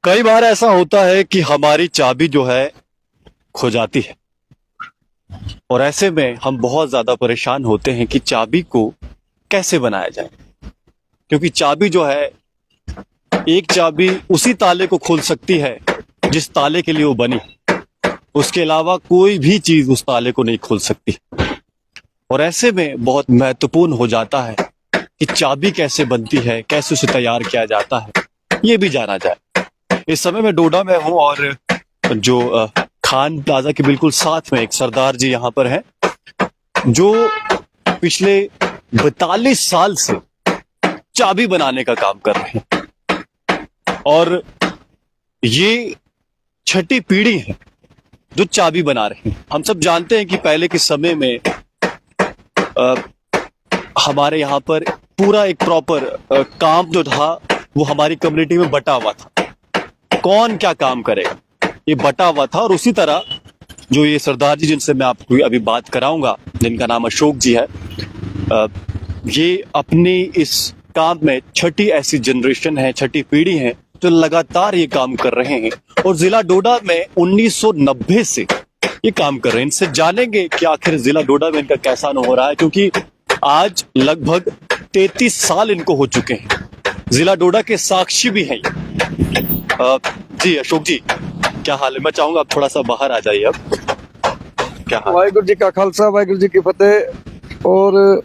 कई बार ऐसा होता है कि हमारी चाबी जो है खो जाती है और ऐसे में हम बहुत ज्यादा परेशान होते हैं कि चाबी को कैसे बनाया जाए, क्योंकि चाबी जो है, एक चाबी उसी ताले को खोल सकती है जिस ताले के लिए वो बनी। उसके अलावा कोई भी चीज उस ताले को नहीं खोल सकती। और ऐसे में बहुत महत्वपूर्ण हो जाता है कि चाबी कैसे बनती है, कैसे उसे तैयार किया जाता है, ये भी जाना जाए। इस समय मैं डोडा में हूं और जो खान प्लाजा के बिल्कुल साथ में एक सरदार जी यहाँ पर हैं, जो पिछले 42 साल से चाबी बनाने का काम कर रहे हैं और ये छठी पीढ़ी है जो चाबी बना रहे हैं। हम सब जानते हैं कि पहले के समय में हमारे यहाँ पर पूरा एक प्रॉपर काम जो था वो हमारी कम्युनिटी में बटा हुआ था। कौन क्या काम करेगा ये बटा हुआ था। और उसी तरह जो ये सरदार जी जिनसे मैं आपको अभी बात कराऊंगा, जिनका नाम अशोक जी है, ये अपनी इस काम में छठी ऐसी जनरेशन है, छठी पीढ़ी है जो लगातार ये काम कर रहे हैं और जिला डोडा में 1990 से ये काम कर रहे हैं। इनसे जानेंगे कि आखिर जिला डोडा में इनका कैसा अनुभव रहा है, क्योंकि आज लगभग 33 साल इनको हो चुके हैं। जिला डोडा के साक्षी भी हैं। जी अशोक जी, क्या हाल है? मैं चाहूंगा आप थोड़ा सा बाहर आ जाइए। अब क्या हाल? वाहिगुरु जी का खालसा, वाहिगुरु जी की फतेह। और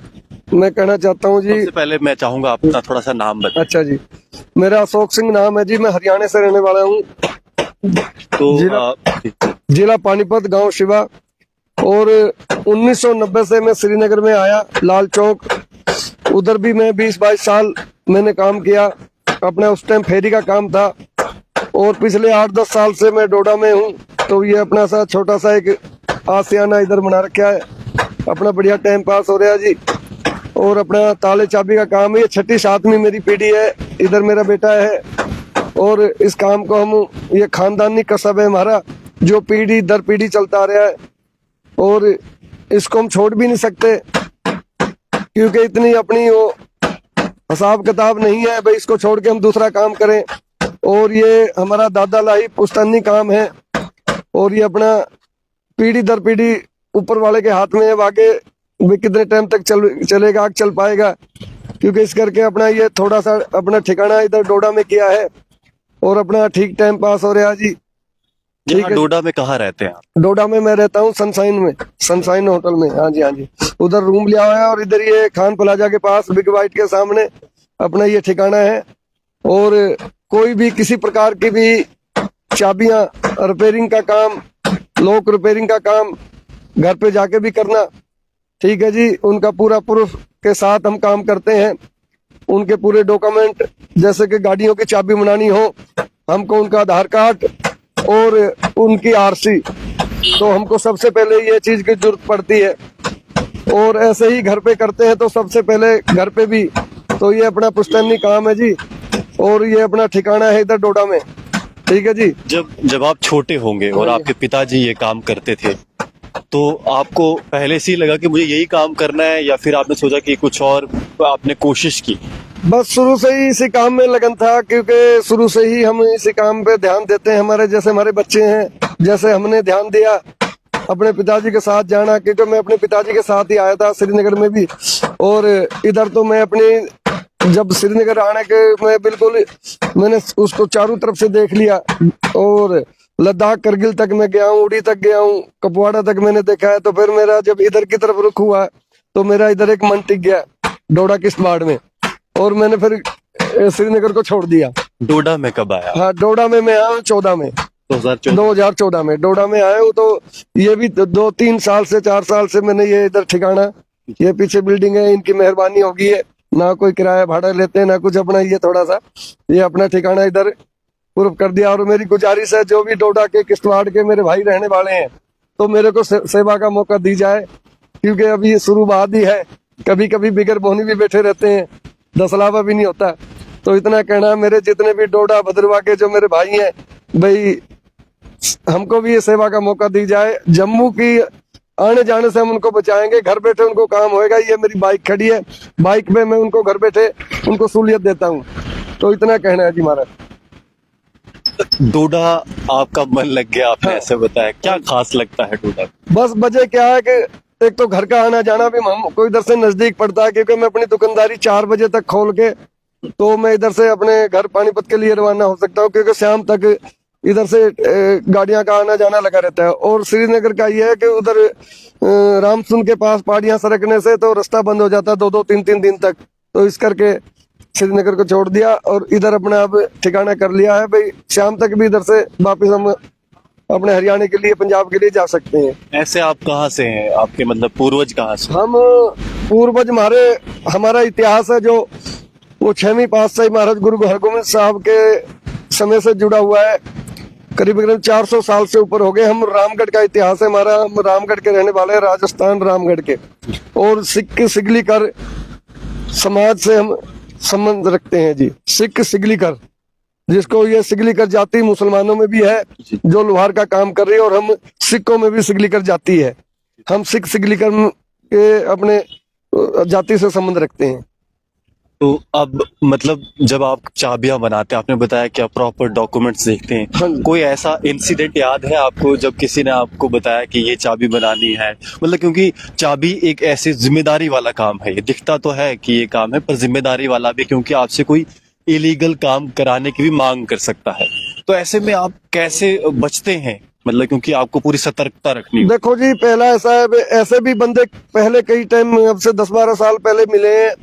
मैं कहना चाहता हूँ जी, सबसे पहले मैं चाहूंगा अपना थोड़ा सा नाम बताएं। अच्छा जी, मेरा अशोक सिंह नाम है जी, मैं हरियाणा से रहने वाला हूँ। तो जिला पानीपत, गांव शिवा। और 1990 से मैं श्रीनगर में आया, लाल चौक। उधर भी मैं 20-22 साल मैंने काम किया अपना। उस टाइम फेरी का काम था। और पिछले 8-10 साल से मैं डोडा में हूँ। तो ये अपना सा छोटा सा एक आसियाना इधर बना रखा है, अपना बढ़िया टाइम पास हो रहा है जी। और अपना ताले चाबी का काम है। ये छठी 7वीं मेरी पीढ़ी है, इधर मेरा बेटा है। और इस काम को हम, ये खानदानी कसब है हमारा, जो पीढ़ी दर पीढ़ी चलता आ रहा है। और इसको हम छोड़ भी नहीं सकते, क्योंकि इतनी अपनी वो हिसाब किताब नहीं है भाई इसको छोड़ के हम दूसरा काम करें। और ये हमारा दादा लाई पुश्तैनी काम है और ये अपना पीढ़ी दर पीढ़ी ऊपर वाले के हाथ में है। आगे भी कितने टाइम तक चलेगा, चल पाएगा, क्योंकि इस करके अपना ये थोड़ा सा अपना ठिकाना इधर डोडा में किया है और अपना ठीक टाइम पास हो रहा है जी। यहाँ डोडा में कहाँ रहते हैं आप? डोडा में मैं रहता हूँ सनशाइन में, सनशाइन होटल में। हाँ जी, हाँ जी, उधर रूम लिया हुआ है। और इधर ये खान प्लाजा के पास बिग वाइट के सामने अपना ये ठिकाना है। और कोई भी किसी प्रकार की भी चाबियां रिपेयरिंग का काम, लॉक रिपेयरिंग का काम घर पे जाके भी करना, ठीक है जी। उनका पूरा प्रूफ के साथ हम काम करते हैं। उनके पूरे डॉक्यूमेंट, जैसे कि गाड़ियों की चाबी बनानी हो, हमको उनका आधार कार्ड और उनकी आरसी, तो हमको सबसे पहले ये चीज की जरूरत पड़ती है। और ऐसे ही घर पे करते हैं तो सबसे पहले घर पे भी, तो ये अपना पुश्तैनी काम है जी। और ये अपना ठिकाना है इधर डोडा में, ठीक है जी। जब आप छोटे होंगे और आपके पिताजी ये काम करते थे, तो आपको पहले से ही लगा कि मुझे यही काम करना है, या फिर आपने सोचा कि कुछ और आपने कोशिश की? बस शुरू से ही इसी काम में लगन था, क्योंकि शुरू से ही हम इसी काम पे ध्यान देते हैं। हमारे जैसे हमारे बच्चे हैं, जैसे हमने ध्यान दिया अपने पिताजी के साथ जाना, क्योंकि मैं अपने पिताजी के साथ ही आया था श्रीनगर में भी। और इधर तो मैं अपनी, जब श्रीनगर आने के मैं बिल्कुल, मैंने उसको चारों तरफ से देख लिया। और लद्दाख, करगिल तक मैं गया हूँ, उड़ी तक गया हूँ, कपवाड़ा तक मैंने देखा है। तो फिर मेरा जब इधर की तरफ रुख हुआ तो मेरा इधर एक मन टिक गया डोडा किश्तवाड़ में, और मैंने फिर श्रीनगर को छोड़ दिया। डोडा में कब आया? हाँ, डोडा में मैं आया 14 में, 2014 में डोडा में आया हूँ। तो ये भी 2-3 साल से 4 साल से मैंने ये इधर ठिकाना, ये पीछे बिल्डिंग है, इनकी मेहरबानी होगी है, ना कोई किराया भाड़ा लेते हैं ना कुछ, अपना ये थोड़ा सा ये अपना ठिकाना इधर पूर्व कर दिया। और मेरी गुजारिश है, जो भी डोडा के किश्तवाड़ के मेरे भाई रहने वाले हैं, तो मेरे को सेवा का मौका दी जाए, क्योंकि अभी ये शुरुआत ही है। कभी कभी बिगर बोनी भी बैठे रहते हैं, 10 लावा भी नहीं होता। तो इतना कहना, मेरे जितने भी डोडा भद्रवा के जो मेरे भाई हैं, भाई हमको भी ये सेवा का मौका दी जाए। जम्मू की आने जाने से हम उनको बचाएंगे, घर बैठे उनको काम होएगा। ये मेरी बाइक खड़ी है, बाइक पे मैं उनको घर बैठे उनको सहूलियत देता हूँ। तो इतना कहना है जी महाराज। डोडा आपका मन लग गया, आपने ऐसे बताया, क्या खास लगता है डोडा? बस वजह क्या है कि एक तो घर का आना जाना भी हमको इधर से नजदीक पड़ता है, क्योंकि मैं अपनी दुकानदारी 4 बजे तक खोल के तो मैं इधर से अपने घर पानीपत के लिए रवाना हो सकता हूँ, क्योंकि शाम तक इधर से गाड़ियां का आना जाना लगा रहता है। और श्रीनगर का ये है कि उधर रामसुन के पास पहाड़ियां सरकने से तो रास्ता बंद हो जाता है 2-2 3-3 दिन तक। तो इस करके श्रीनगर को छोड़ दिया और इधर अपना अब ठिकाना कर लिया है भाई, शाम तक भी इधर से वापिस हम अपने हरियाणा के लिए, पंजाब के लिए जा सकते हैं। ऐसे आप कहाँ से हैं? आपके मतलब पूर्वज कहाँ से? हम पूर्वज हमारा इतिहास है जो वो 6वीं पातशाही महाराज गुरु हरगोविंद साहब के समय से जुड़ा हुआ है। करीब करीब 400 साल से ऊपर हो गए। हम रामगढ़ का इतिहास है हमारा, हम रामगढ़ के रहने वाले हैं, राजस्थान रामगढ़ के। और सिख सिगलीकर समाज से हम संबंध रखते हैं जी। सिख सिगलीकर, जिसको ये सिगलीकर जाति मुसलमानों में भी है जो लोहार का काम कर रही है, और हम सिखों में भी सिगलीकर जाति है। हम सिख सिगलीकर के अपने जाति से संबंध रखते हैं। तो अब मतलब जब आप चाबियां बनाते हैं, आपने बताया कि आप प्रॉपर डॉक्यूमेंट्स देखते हैं, हाँ जी। कोई ऐसा इंसिडेंट याद है आपको जब किसी ने आपको बताया कि ये चाबी बनानी है? मतलब क्योंकि चाबी एक ऐसी जिम्मेदारी वाला काम है, ये दिखता तो है कि ये काम है पर जिम्मेदारी वाला भी, क्योंकि आपसे कोई इलीगल काम कराने की भी मांग कर सकता है। तो ऐसे में आप कैसे बचते हैं? मतलब क्योंकि आपको पूरी सतर्कता रखनी है। देखो जी, पहला ऐसा है, ऐसे भी बंदे पहले कई टाइम, अब से 10-12 साल पहले मिले हैं।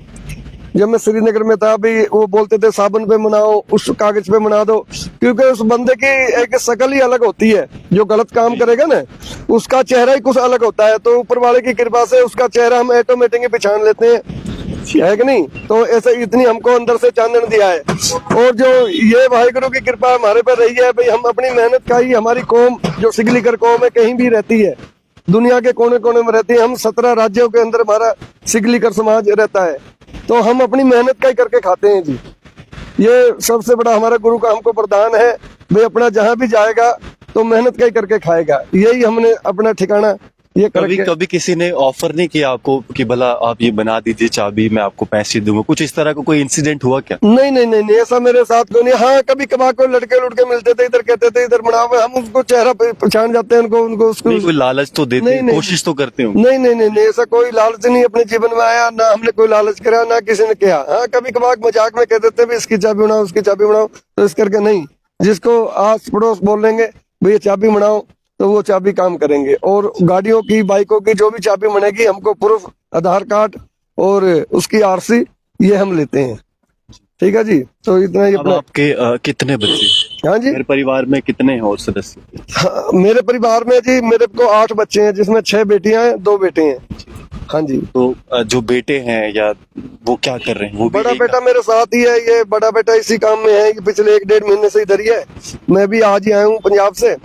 जब मैं श्रीनगर में था भी, वो बोलते थे साबुन पे बनाओ, उस कागज पे बना दो, क्योंकि उस बंदे की एक शक्ल ही अलग होती है। जो गलत काम करेगा ना, उसका चेहरा ही कुछ अलग होता है। तो ऊपर वाले की कृपा से उसका चेहरा हम ऑटोमेटिक पहचान लेते हैं, है कि नहीं? तो ऐसे इतनी हमको अंदर से चांदन दिया है। और जो ये वाहिगुरु की कृपा हमारे पर रही है भाई, हम अपनी मेहनत का ही, हमारी कौम जो सिगलीकर कौम है कहीं भी रहती है, दुनिया के कोने कोने में रहती है। हम 17 राज्यों के अंदर हमारा सिगलीकर समाज रहता है, तो हम अपनी मेहनत का ही करके खाते हैं जी। ये सबसे बड़ा हमारा गुरु का हमको वरदान है भाई, अपना जहां भी जाएगा तो मेहनत का ही करके खाएगा। यही हमने अपना ठिकाना ये कभी करके। कभी किसी ने ऑफर नहीं किया आपको कि भला आप ये बना दीजिए चाबी, मैं आपको पैसे दूंगा? कुछ इस तरह का कोई इंसिडेंट हुआ क्या? नहीं नहीं नहीं नहीं, ऐसा मेरे साथ को नहीं। हाँ, कभी कभार कोई लड़के लुड़के मिलते थे, इधर कहते थे इधर बनाओ, हम उसको चेहरा पहचान जाते हैं, उनको उसको नहीं, कोई लालच तो देते हैं, नहीं, कोशिश तो करते हो? नहीं नहीं नहीं नहीं, ऐसा कोई लालच नहीं अपने जीवन में आया, ना हमने कोई लालच करा, ना किसी ने किया। हाँ, कभी कभार मजाक में कह देते भी इसकी चाबी बनाओ, उसकी चाबी बनाओ, तो इस करके नहीं। जिसको आस पड़ोस बोल देंगे भैया चाबी बनाओ, तो वो चाबी काम करेंगे। और गाड़ियों की, बाइकों की जो भी चाबी बनेगी, हमको प्रूफ, आधार कार्ड और उसकी आरसी, ये हम लेते हैं। ठीक है जी। तो इतना ही अब अपना। आपके कितने बच्चे? हाँ जी। मेरे परिवार में कितने हैं और सदस्य? हाँ, मेरे परिवार में जी मेरे को 8 बच्चे हैं, जिसमें 6 बेटियां हैं, 2 बेटे हैं। हाँ जी। तो जो बेटे हैं या वो क्या कर रहे हैं? वो भी बड़ा यही बेटा मेरे साथ ही है, ये बड़ा बेटा इसी काम में है, ये पिछले 1-1.5 महीने से इधर ही है। मैं भी आज ही आया हूँ पंजाब से।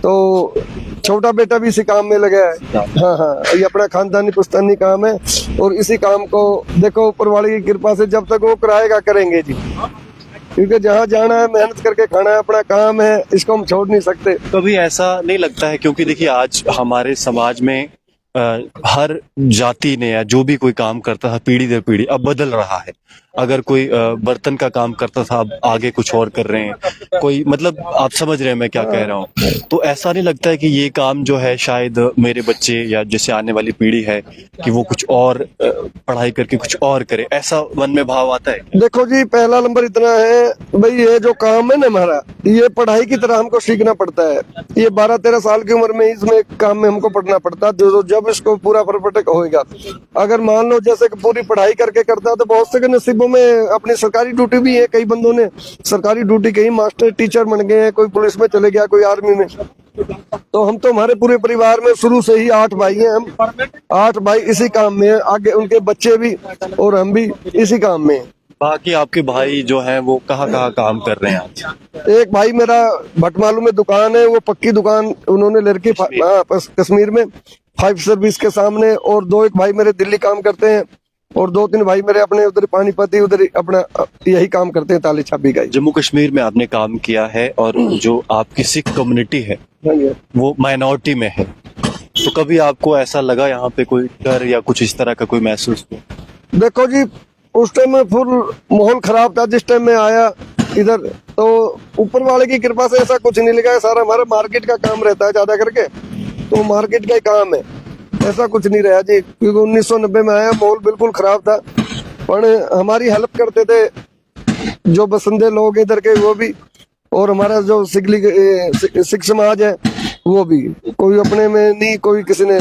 तो छोटा बेटा भी इसी काम में लगा है। हाँ हाँ, ये अपना खानदानी पुश्तैनी काम है। और इसी काम को देखो ऊपर वाले की कृपा से जब तक वो कराएगा करेंगे जी, क्योंकि जहाँ जाना है मेहनत करके खाना है, अपना काम है, इसको हम छोड़ नहीं सकते। कभी ऐसा नहीं लगता है, क्योंकि देखिए आज हमारे समाज में हर जाति ने या जो भी कोई काम करता था पीढ़ी दर पीढ़ी अब बदल रहा है। अगर कोई बर्तन का काम करता था, अब आगे कुछ और कर रहे हैं कोई, मतलब आप समझ रहे हैं मैं क्या कह रहा हूँ? तो ऐसा नहीं लगता है कि ये काम जो है शायद मेरे बच्चे या जैसे आने वाली पीढ़ी है कि वो कुछ और पढ़ाई करके कुछ और करे? ऐसा मन में भाव आता है? देखो जी, पहला नंबर इतना है भाई, ये जो काम है ना हमारा, ये पढ़ाई की तरह हमको सीखना पड़ता है। ये 12-13 साल की उम्र में इसमें काम में हमको पढ़ना पड़ता है, जो जब इसको पूरा परफेक्ट होएगा। अगर मान लो जैसे कि पूरी पढ़ाई करके करता है, तो बहुत से के नसीबों में अपनी सरकारी ड्यूटी भी है। कई बंदों ने सरकारी ड्यूटी, कहीं मास्टर टीचर बन गए हैं, कोई पुलिस में चले गया, कोई आर्मी में। तो हम तो हमारे पूरे परिवार में शुरू से ही 8 भाई हैं। हम 8 भाई इसी काम में हैं, आगे उनके बच्चे भी और हम भी इसी काम में हैं। बाकी आपके भाई जो हैं वो कहाँ कहाँ काम कर रहे हैं आज? एक भाई मेरा भटमालू में दुकान है, वो पक्की दुकान उन्होंने ले रखी, हाँ, कश्मीर में 5 सर्विस के सामने। और 2 भाई मेरे दिल्ली काम करते हैं, और 2-3 भाई मेरे अपने उधर पानीपत ही उधर अपना यही काम करते हैं, ताली छापी का। जम्मू कश्मीर में आपने काम किया है और जो आपकी सिख कम्युनिटी है वो माइनॉरिटी में है, तो कभी आपको ऐसा लगा यहाँ पे कोई डर या कुछ इस तरह का कोई महसूस हुआ? देखो जी, उस टाइम में फुल माहौल खराब था। जिस टाइम में आया इधर तो ऊपर वाले की कृपा से ऐसा कुछ नहीं लिखा है, सारा हमारा मार्केट का काम रहता है ज्यादा करके, तो मार्केट का ही काम है, ऐसा कुछ नहीं रहा जी। क्योंकि 1990 में आया, माहौल बिल्कुल खराब था, पर हमारी हेल्प करते थे जो बसंदे लोग इधर के वो भी, और हमारा जो सिख समाज है वो भी, कोई अपने में नहीं, कोई किसी ने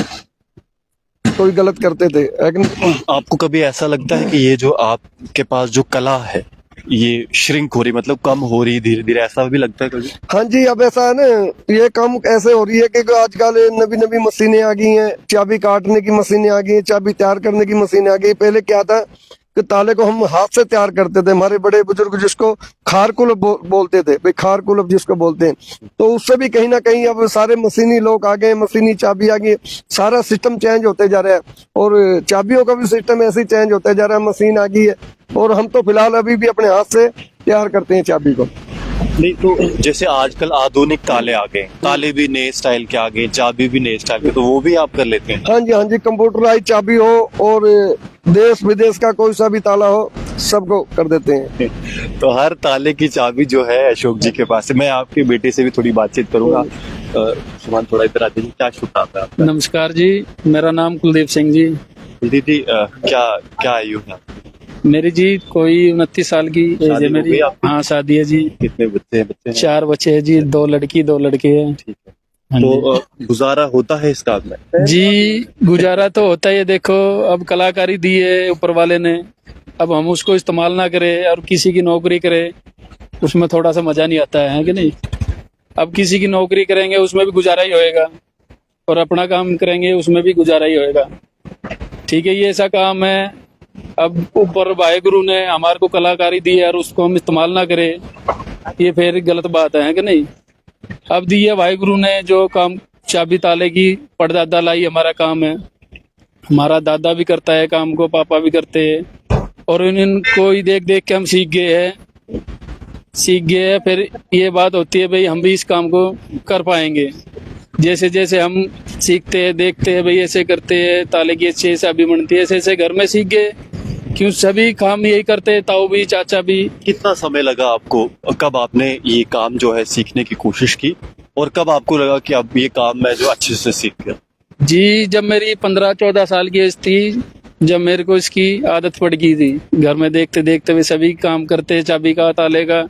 कोई गलत करते थे। लेकिन आपको कभी ऐसा लगता है कि ये जो आपके पास जो कला है ये श्रिंक हो रही, मतलब कम हो रही धीरे धीरे, ऐसा भी लगता है कभी? हाँ जी, अब ऐसा है ना, ये काम ऐसे हो रही है कि आजकल नवी नवी मशीनें आ गई हैं, चाबी काटने की मशीनें आ गई हैं, चाबी तैयार करने की मशीनें आ गई। पहले क्या था कि ताले को हम हाथ से तैयार करते थे, हमारे बड़े बुजुर्ग जिसको खारकुलब बोलते थे भाई, खारकुलब जिसको बोलते हैं, तो उससे भी कहीं ना कहीं अब सारे मशीनी लोग आ गए, मशीनी चाबी आ गई, सारा सिस्टम चेंज होते जा रहा है, और चाबियों का भी सिस्टम ऐसे ही चेंज होता जा रहा है, मशीन आ गई है, और हम तो फिलहाल अभी भी अपने हाथ से तैयार करते हैं चाबी को। नहीं तो जैसे आजकल आधुनिक ताले आ गए, ताले भी नए स्टाइल के आ गए, चाबी भी नए स्टाइल के, तो वो भी आप कर लेते हैं? हाँ जी, कंप्यूटराइज चाबी हो और देश विदेश का कोई सा भी ताला हो, सबको कर देते हैं। तो हर ताले की चाबी जो है अशोक जी के पास है। मैं आपके बेटे से भी थोड़ी बातचीत करूंगा। सुमन थोड़ा इधर आते जी, क्या शुभ नाम है आपका? नमस्कार जी, मेरा नाम कुलदीप सिंह जी। दीदी क्या क्या आयु है? मेरी जी कोई 29 साल की एज शादी है हो मेरी। गई आपकी? हाँ, शादी है जी। कितने बच्चे हैं? 4 बच्चे हैं जी, 2 लड़की 2 लड़के हैं। ठीक है। हाँ तो गुजारा होता है इस काम में? जी, गुजारा तो होता ही है। देखो, अब कलाकारी दी है ऊपर वाले ने, अब हम उसको इस्तेमाल ना करें और किसी की नौकरी करें, उसमें थोड़ा सा मजा नहीं आता है कि नहीं? अब किसी की नौकरी करेंगे उसमें भी गुजारा ही होएगा, और अपना काम करेंगे उसमें भी गुजारा ही होएगा। ठीक है, ये ऐसा काम है। अब ऊपर वाहेगुरु ने हमारे को कलाकारी दी है और उसको हम इस्तेमाल ना करें, ये फिर गलत बात है कि नहीं? अब दी है वाहेगुरु ने जो काम, चाबी ताले की परदादा लाई हमारा काम है, हमारा दादा भी करता है काम को, पापा भी करते हैं, और इनको ही देख देख के हम सीख गए हैं। फिर ये बात होती है भाई हम भी इस काम को कर पाएंगे। जैसे जैसे हम सीखते हैं, देखते हैं भाई ऐसे करते हैं, ताले की अच्छी चाबी बनती है, ऐसे ऐसे घर में सीख गए। क्यों, सभी काम यही करते हैं, ताऊ भी चाचा भी। कितना समय लगा आपको? कब आपने ये काम जो है सीखने की कोशिश की, और कब आपको लगा कि अब ये काम मैं जो अच्छे से सीख गया? जी, जब मेरी 15-14 साल की एज थी, जब मेरे को इसकी आदत पड़ गई थी, घर में देखते देखते हुए सभी काम करते, चाबी का ताले का।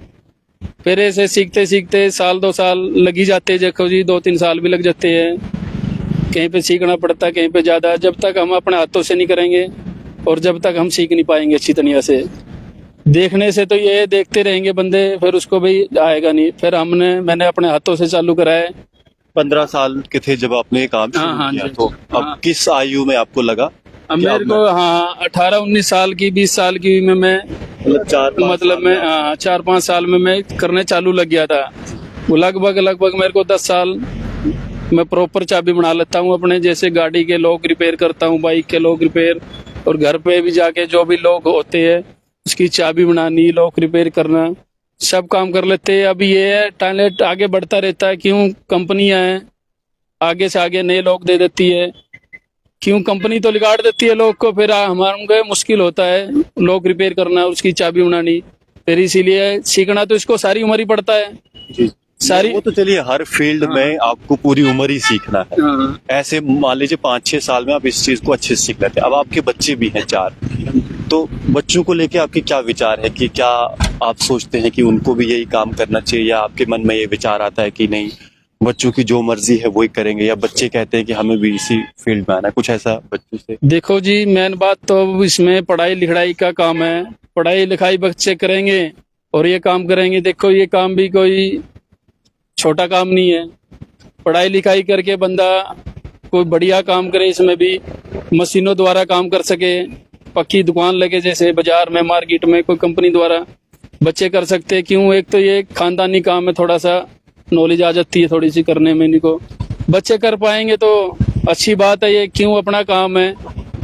फिर ऐसे सीखते सीखते 1-2 साल लग ही जाते हैं। देखो जी, 2-3 साल भी लग जाते हैं, कहीं पे सीखना पड़ता है, कहीं पे ज्यादा। जब तक हम अपने हाथों से नहीं करेंगे और जब तक हम सीख नहीं पाएंगे अच्छी तरह से, देखने से तो ये देखते रहेंगे बंदे, फिर उसको भी आएगा नहीं। फिर मैंने अपने हाथों से चालू कराया। 15 साल के थे जब आपने ये काम शुरू हाँ किया, जी, तो अब हाँ। किस आयु में आपको लगा? अब कि मेरे को 18-19 साल की, 20 साल की में मैं मतलब मैं 4-5 साल में मैं करने चालू लग गया था। वो लगभग मेरे को 10 साल मैं प्रॉपर चाबी बना लेता हूँ अपने। जैसे गाड़ी के लॉक रिपेयर करता हूँ, बाइक के लॉक रिपेयर, और घर पे भी जाके जो भी लॉक होते हैं उसकी चाबी बनानी, लॉक रिपेयर करना, सब काम कर लेते हैं। अभी ये है, टैलेंट आगे बढ़ता रहता है। क्यों, कंपनियां हैं, आगे से आगे नए लॉक दे देती है। क्यों, कंपनी तो लिगाड़ देती है लोग को, फिर हमारे मुश्किल होता है लॉक रिपेयर करना, उसकी चाबी बनानी। फिर इसीलिए सीखना तो इसको सारी उम्र ही पड़ता है। जी, सारी वो तो चलिए, हर फील्ड में आपको पूरी उम्र ही सीखना है। हाँ। ऐसे मान लीजिए 5-6 साल में आप इस चीज को अच्छे से सीख लेते हैं। अब आपके बच्चे भी हैं 4, तो बच्चों को लेके आपके क्या विचार है? कि क्या आप सोचते हैं कि उनको भी यही काम करना चाहिए, या आपके मन में ये विचार आता है कि नहीं, बच्चों की जो मर्जी है वही करेंगे, या बच्चे कहते हैं कि हमें भी इसी फील्ड में आना है? कुछ ऐसा बच्चों से? देखो जी, मेन बात तो इसमें पढ़ाई लिखाई का काम है। पढ़ाई लिखाई बच्चे करेंगे और ये काम करेंगे। देखो, ये काम भी कोई छोटा काम नहीं है। पढ़ाई लिखाई करके बंदा कोई बढ़िया काम करे, इसमें भी मशीनों द्वारा काम कर सके, पक्की दुकान लगे, जैसे बाजार में, मार्केट में कोई कंपनी द्वारा बच्चे कर सकते हैं। क्यों, एक तो ये खानदानी काम है, थोड़ा सा नॉलेज आ जाती है थोड़ी सी करने में, इनको बच्चे कर पाएंगे तो अच्छी बात है। ये क्यों, अपना काम है,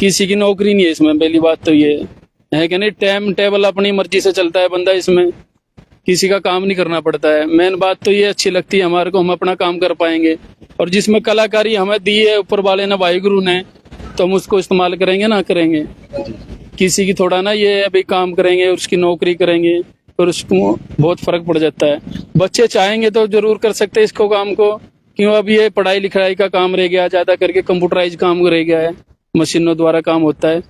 किसी की नौकरी नहीं है इसमें। पहली बात तो ये है कि नहीं, टाइम टेबल अपनी मर्जी से चलता है बंदा, इसमें किसी का काम नहीं करना पड़ता है। मेन बात तो ये अच्छी लगती है हमारे को, हम अपना काम कर पाएंगे। और जिसमें कलाकारी हमें दी है ऊपर वाले ने, वाहिगुरु ने, तो हम उसको इस्तेमाल करेंगे ना करेंगे। किसी की थोड़ा ना ये अभी काम करेंगे, उसकी नौकरी करेंगे, फिर उसको बहुत फर्क पड़ जाता है। बच्चे चाहेंगे तो जरूर कर सकते हैं इसको काम को, क्यों अब ये पढ़ाई लिखाई का काम रह गया, ज्यादा करके कंप्यूटराइज काम रह गया है, मशीनों द्वारा काम होता है।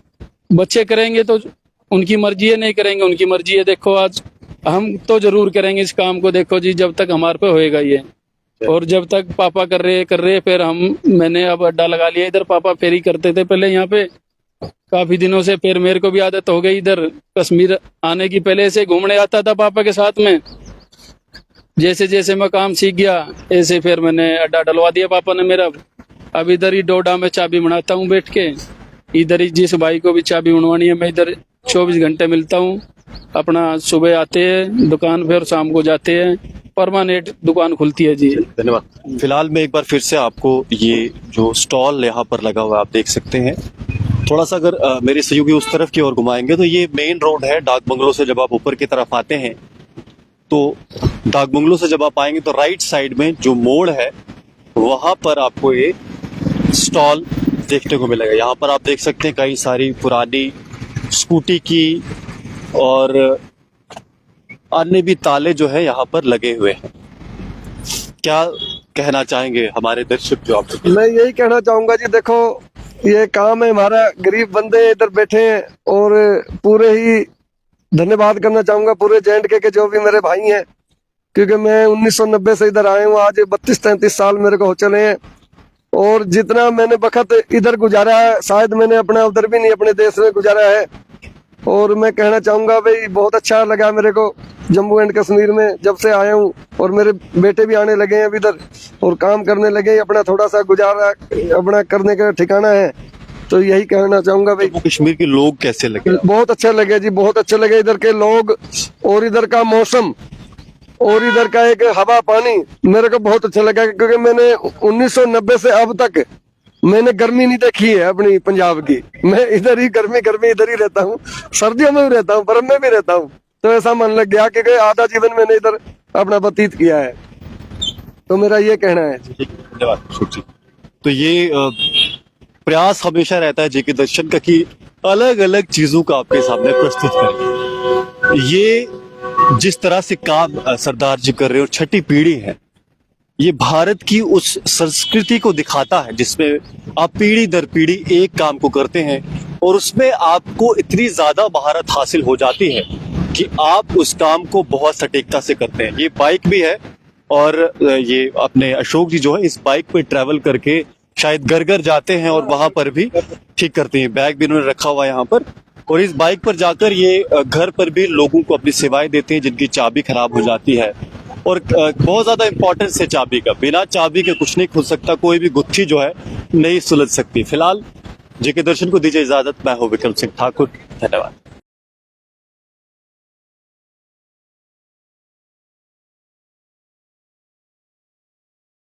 बच्चे करेंगे तो उनकी मर्जी है, नहीं करेंगे उनकी मर्जी है। देखो आज हम तो जरूर करेंगे इस काम को, देखो जी जब तक हमारे पे होएगा ये, और जब तक पापा कर रहे फिर मैंने अब अड्डा लगा लिया इधर। पापा फेरी करते थे पहले यहाँ पे काफी दिनों से, फिर मेरे को भी आदत हो गई इधर कश्मीर आने की। पहले से घूमने आता था पापा के साथ में, जैसे जैसे मैं काम सीख गया ऐसे फिर मैंने अड्डा डलवा दिया पापा ने मेरा। अब इधर ही डोडा में चाबी बनाता हूँ बैठ के, इधर ही जिस भाई को भी चाबी बनवानी है मैं इधर 24 घंटे मिलता हूँ। अपना सुबह आते हैं दुकान पे और शाम को जाते हैं, परमानेंट दुकान खुलती है जी। धन्यवाद। फिलहाल मैं एक बार फिर से आपको ये जो स्टॉल यहाँ पर लगा हुआ है आप देख सकते हैं। थोड़ा सा अगर मेरे सहयोगी उस तरफ की ओर घुमाएंगे तो ये मेन रोड है डाक बंगलो से। जब आप ऊपर की तरफ आते हैं तो डाक बंगलो से जब आप आएंगे तो राइट साइड में जो मोड़ है वहां पर आपको ये स्टॉल देखने को मिलेगा। यहाँ पर आप देख सकते हैं कई सारी पुरानी स्कूटी की और अन्य भी ताले जो है यहाँ पर लगे हुए हैं। क्या कहना चाहेंगे हमारे दर्शक जो आप? मैं यही कहना चाहूंगा जी, देखो ये काम है हमारा, गरीब बंदे इधर बैठे हैं और पूरे ही धन्यवाद करना चाहूंगा पूरे J&K के जो भी मेरे भाई हैं, क्योंकि मैं 1990 से इधर आया हूँ, आज 32-33 साल मेरे को हो चले हैं। और जितना मैंने वक्त इधर गुजारा है शायद मैंने अपना उधर भी नहीं अपने देश में गुजारा है। और मैं कहना चाहूंगा भाई बहुत अच्छा लगा मेरे को जम्मू एंड कश्मीर में जब से आया हूँ, और मेरे बेटे भी आने लगे हैं अब इधर और काम करने लगे हैं, अपना थोड़ा सा गुजारा अपना करने का ठिकाना है। तो यही कहना चाहूंगा भाई। कश्मीर के लोग कैसे लगे? बहुत अच्छे लगे जी, बहुत अच्छे लगे इधर के लोग, और इधर का मौसम और इधर का एक हवा पानी मेरे को बहुत अच्छा लगा, क्योंकि मैंने 1990 से अब तक मैंने गर्मी नहीं देखी है अपनी पंजाब की। मैं इधर ही गर्मी इधर ही रहता हूँ, सर्दियों में भी रहता हूँ, बर्फ में भी रहता हूँ। तो ऐसा मन लग गया क्योंकि आधा जीवन मैंने इधर अपना व्यतीत किया है। तो मेरा ये कहना है। धन्यवाद। तो ये प्रयास हमेशा रहता है JK दर्शन का कि अलग अलग चीजों को आपके सामने प्रस्तुत करें। ये जिस तरह से काम सरदार जी कर रहे हैं और छठी पीढ़ी है, ये भारत की उस संस्कृति को दिखाता है जिसमें आप पीढ़ी दर पीढ़ी एक काम को करते हैं और उसमें आपको इतनी ज्यादा महारत हासिल हो जाती है कि आप उस काम को बहुत सटीकता से करते हैं। ये बाइक भी है और ये अपने अशोक जी जो है इस बाइक पे ट्रैवल करके शायद घर घर जाते हैं और वहां पर भी ठीक करते हैं। बैग भी इन्होंने रखा हुआ है यहाँ पर, और इस बाइक पर जाकर ये घर पर भी लोगों को अपनी सेवाएं देते हैं जिनकी चाबी खराब हो जाती है। और बहुत ज्यादा इंपॉर्टेंस है चाबी का, बिना चाबी के कुछ नहीं खुल सकता, कोई भी गुत्थी जो है नहीं सुलझ सकती। फिलहाल JK दर्शन को दीजिए इजाजत। मैं हूं विक्रम सिंह ठाकुर, धन्यवाद।